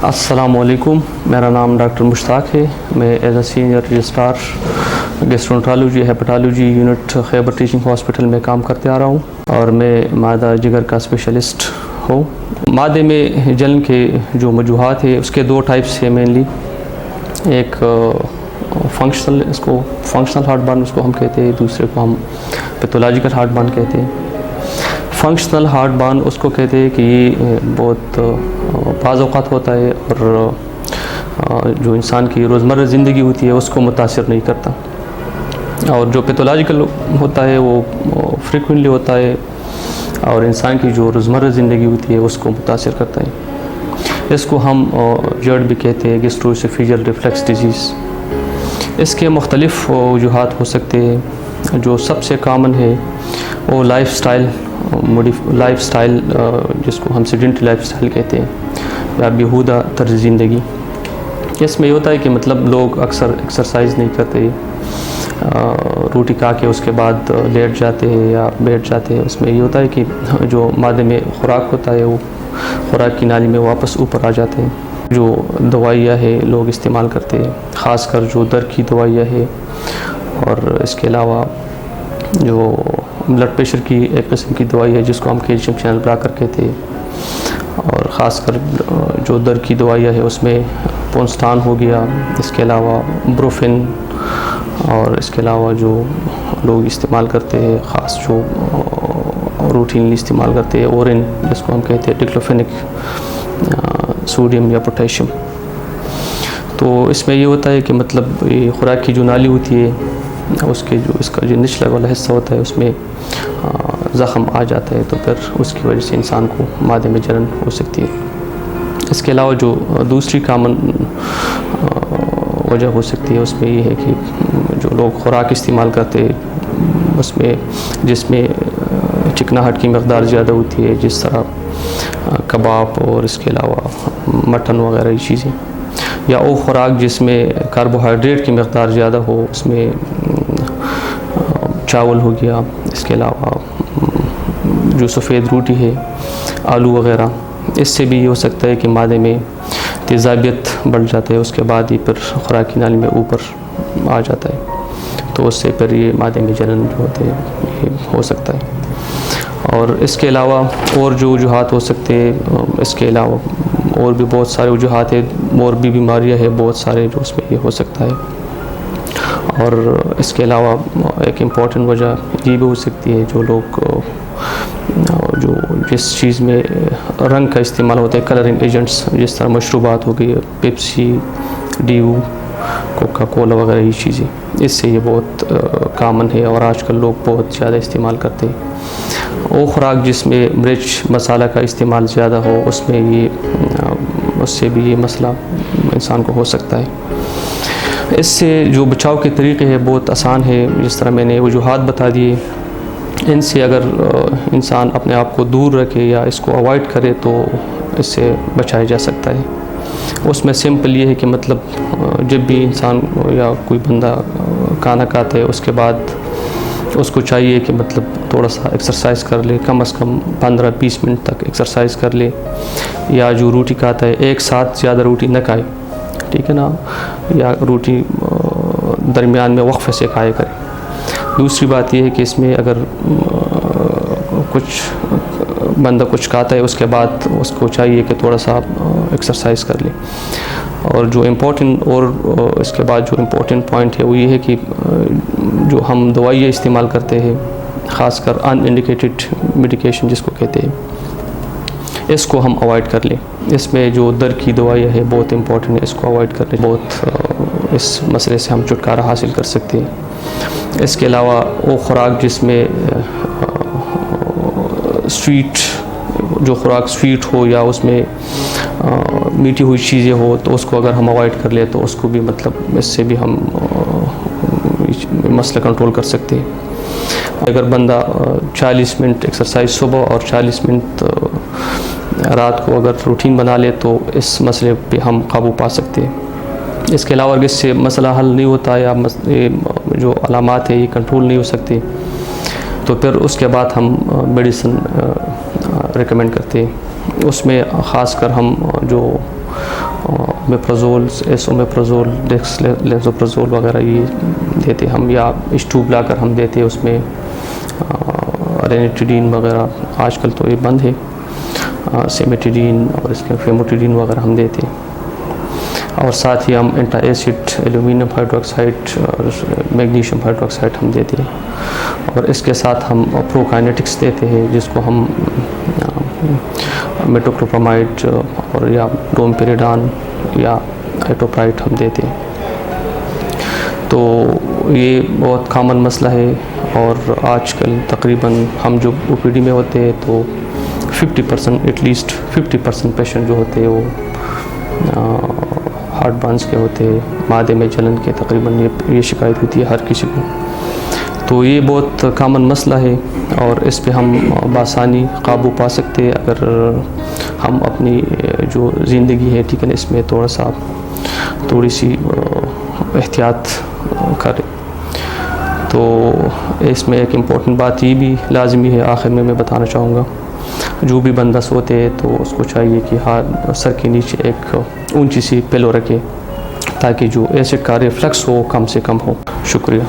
السلام علیکم، میرا نام ڈاکٹر مشتاق ہے۔ میں as a senior registrar gastroenterology hepatology unit Khyber teaching hospital میں کام کرتے آ رہا ہوں، اور میں معدہ جگر کا اسپیشلسٹ ہوں۔ معدے میں جلن کے جو وجوہات ہیں اس کے دو ٹائپس ہیں مینلی۔ ایک فنکشنل ہارٹ برن اس کو ہم کہتے ہیں، دوسرے کو ہم پیتھولوجیکل ہارٹ برن کہتے ہیں۔ فنکشنل ہارٹ برن اس کو کہتے ہیں کہ یہ بہت بعض اوقات ہوتا ہے اور جو انسان کی روزمرہ زندگی ہوتی ہے اس کو متاثر نہیں کرتا، اور جو پیتھولوجیکل ہوتا ہے وہ فریکوینٹلی ہوتا ہے اور انسان کی جو روزمرہ زندگی ہوتی ہے اس کو متاثر کرتا ہے۔ اس کو ہم جرڈ بھی کہتے ہیں، گیسٹرواسوفیجل ریفلیکس ڈیزیز۔ اس کے مختلف وجوہات ہو سکتے ہیں۔ جو سب سے کامن ہے وہ لائف سٹائل جس کو ہم سیڈنٹری لائف سٹائل کہتے ہیں یا بیہودہ طرز زندگی۔ اس میں یہ ہوتا ہے کہ مطلب لوگ اکثر ایکسرسائز نہیں کرتے، روٹی کھا کے اس کے بعد لیٹ جاتے ہیں یا بیٹھ جاتے ہیں۔ اس میں یہ ہوتا ہے کہ جو معدے میں خوراک ہوتا ہے وہ خوراک کی نالی میں واپس اوپر آ جاتے ہیں۔ جو دوائیاں ہے لوگ استعمال کرتے ہیں، خاص کر جو درد کی دوائیاں ہے، اور اس کے علاوہ جو بلڈ پریشر کی ایک قسم کی دوائی ہے جس کو ہم کیلشیم چینل بلاکر کہتے ہیں، اور خاص کر جو درد کی دوائیاں ہے اس میں پونسٹان ہو گیا، اس کے علاوہ بروفن، اور اس کے علاوہ جو لوگ استعمال کرتے ہیں خاص جو روٹینلی استعمال کرتے ہیں اورین جس کو ہم کہتے ہیں ڈکلوفینک سوڈیم یا پوٹیشیم۔ تو اس میں یہ ہوتا ہے کہ مطلب یہ خوراک کی جو نالی ہوتی ہے اس کا جو نچلا والا حصہ ہوتا ہے اس میں زخم آ جاتا ہے، تو پھر اس کی وجہ سے انسان کو معدے میں جلن ہو سکتی ہے۔ اس کے علاوہ جو دوسری کامن وجہ ہو سکتی ہے اس میں یہ ہے کہ جو لوگ خوراک استعمال کرتے ہیں اس میں جس میں چکناہٹ کی مقدار زیادہ ہوتی ہے، جس طرح کباب اور اس کے علاوہ مٹن وغیرہ یہ چیزیں، یا وہ خوراک جس میں کاربوہائیڈریٹ کی مقدار زیادہ ہو، اس میں چاول ہو گیا، اس کے علاوہ جو سفید روٹی ہے، آلو وغیرہ، اس سے بھی یہ ہو سکتا ہے کہ معدے میں تیزابیت بڑھ جاتا ہے، اس کے بعد ہی پھر خوراک کی نالی میں اوپر آ جاتا ہے، تو اس سے پھر یہ معدے میں جلن جو ہوتے ہیں یہ ہو سکتا ہے۔ اور اس کے علاوہ اور جو وجوہات ہو سکتے ہیں، اس کے علاوہ اور بھی بہت سارے وجوہات ہیں، اور بھی بیماریاں ہیں بہت سارے جو اس میں یہ ہو سکتا ہے۔ اور اس کے علاوہ ایک امپورٹنٹ وجہ یہ بھی ہو سکتی ہے جو لوگ جو جس چیز میں رنگ کا استعمال ہوتا ہے، کلرنگ ایجنٹس، جس طرح مشروبات ہو گئی، پیپسی، ڈیو، کوکا کولا وغیرہ یہ چیزیں، اس سے یہ بہت کامن ہے اور آج کل لوگ بہت زیادہ استعمال کرتے ہیں۔ وہ خوراک جس میں مرچ مسالہ کا استعمال زیادہ ہو اس میں اس سے بھی یہ مسئلہ انسان کو ہو سکتا ہے۔ اس سے جو بچاؤ کے طریقے ہیں بہت آسان ہے، جس طرح میں نے وجوہات بتا دیے، ان سے اگر انسان اپنے آپ کو دور رکھے یا اس کو اوائڈ کرے تو اس سے بچایا جا سکتا ہے۔ اس میں سمپل یہ ہے کہ مطلب جب بھی انسان یا کوئی بندہ کھانا کھاتا ہے اس کے بعد اس کو چاہیے کہ مطلب تھوڑا سا ایکسرسائز کر لے، کم از کم 15-20 منٹ تک ایکسرسائز کر لے، یا جو روٹی کھاتا ہے ایک ساتھ زیادہ روٹی نہ کھائے، ٹھیک ہے نا، یا روٹی درمیان میں وقفے سے کھایا کرے۔ دوسری بات یہ ہے کہ اس میں اگر کچھ بندہ کچھ کھاتا ہے اس کے بعد اس کو چاہیے کہ تھوڑا سا ایکسرسائز کر لے۔ اور جو اس کے بعد جو امپورٹنٹ پوائنٹ ہے وہ یہ ہے کہ جو ہم دوائیاں استعمال کرتے ہیں، خاص کر ان انڈیکیٹڈ میڈیکیشن جس کو کہتے ہیں، اس کو ہم اوائڈ کر لیں۔ اس میں جو درد کی دوائیاں ہے بہت امپورٹنٹ ہے، اس کو اوائڈ کر لیں، بہت اس مسئلے سے ہم چھٹکارا حاصل کر سکتے ہیں۔ اس کے علاوہ وہ خوراک جس میں جو خوراک سویٹ ہو یا اس میں میٹھی ہوئی چیزیں ہو تو اس کو اگر ہم اوائڈ کر لیں تو اس کو بھی مطلب اس سے بھی ہم مسئلہ کنٹرول کر سکتے ہیں۔ اگر بندہ 40 منٹ ایکسرسائز صبح اور 40 منٹ رات کو اگر روٹین بنا لے تو اس مسئلے پہ ہم قابو پا سکتے ہیں۔ اس کے علاوہ اگر اس سے مسئلہ حل نہیں ہوتا یا جو علامات ہیں یہ کنٹرول نہیں ہو سکتے تو پھر اس کے بعد ہم میڈیسن ریکمینڈ کرتے ہیں۔ اس میں خاص کر ہم جو اومیپرازول ایسومیپرازول ڈیکسلینزوپرازول وغیرہ یہ دیتے ہم، یا اسٹوب لا کر ہم دیتے اس میں رینیٹیڈین وغیرہ، آج کل تو یہ بند ہے، سیمیٹیڈین اور اس کے فیموٹیڈین وغیرہ ہم دیتے، اور ساتھ ہی ہم اینٹا ایسڈ ایلومینیم ہائیڈروکسائڈ اور میگنیشیم ہائیڈروکسائڈ ہم دیتے ہیں، اور اس کے ساتھ ہم پروکائنیٹکس دیتے ہیں جس کو ہم میٹوکلوپرامائڈ اور یا ڈومپیریڈان یا ایٹوپرائٹ ہم دیتے ہیں۔ تو یہ بہت کامن مسئلہ ہے، اور آج کل تقریباً ہم جو او پی ڈی میں ہوتے ہیں تو 50% ایٹ لیسٹ 50% پیشنٹ جو ہوتے ہیں وہ ہارٹ بانس کے ہوتے ہیں، معدے میں جلن کے، تقریباً یہ شکایت ہوتی ہے ہر کسی کو۔ تو یہ بہت کامن مسئلہ ہے، اور اس پہ ہم بآسانی قابو پا سکتے ہیں اگر ہم اپنی جو زندگی ہے ٹھیک ہے نا اس میں تھوڑی سی احتیاط کریں۔ تو اس میں ایک امپورٹنٹ بات یہ بھی لازمی ہے، آخر میں بتانا چاہوں گا، جو بھی بندہ سوتے تو اس کو چاہیے کہ سر کے نیچے ایک اونچی سی پلو رکھے تاکہ جو ایسڈ کا ریفلکس ہو کم سے کم ہو۔ شکریہ۔